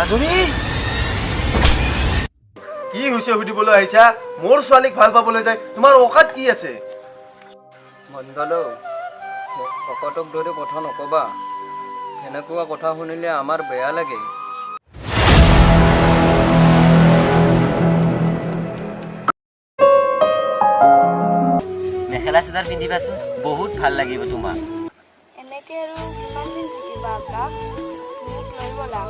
আজমি কি হৈছে সুধিবলৈ আহিছা? মোৰ ছোৱালীক ভাল পাবলৈ যায় তোমাৰ অকাত কি আছে? মনগালো ভকতক ধৰি কথা নকবা, এনেকুৱা কথা শুনিলে আমাৰ বেয়া লাগে। মেখেলা চাদৰ পিন্ধিবাচোন, বহুত ভাল লাগিব তোমাক। এনেকে আৰু কিমান দিন থাকিবা আকা? মোক লৈ ব'লা।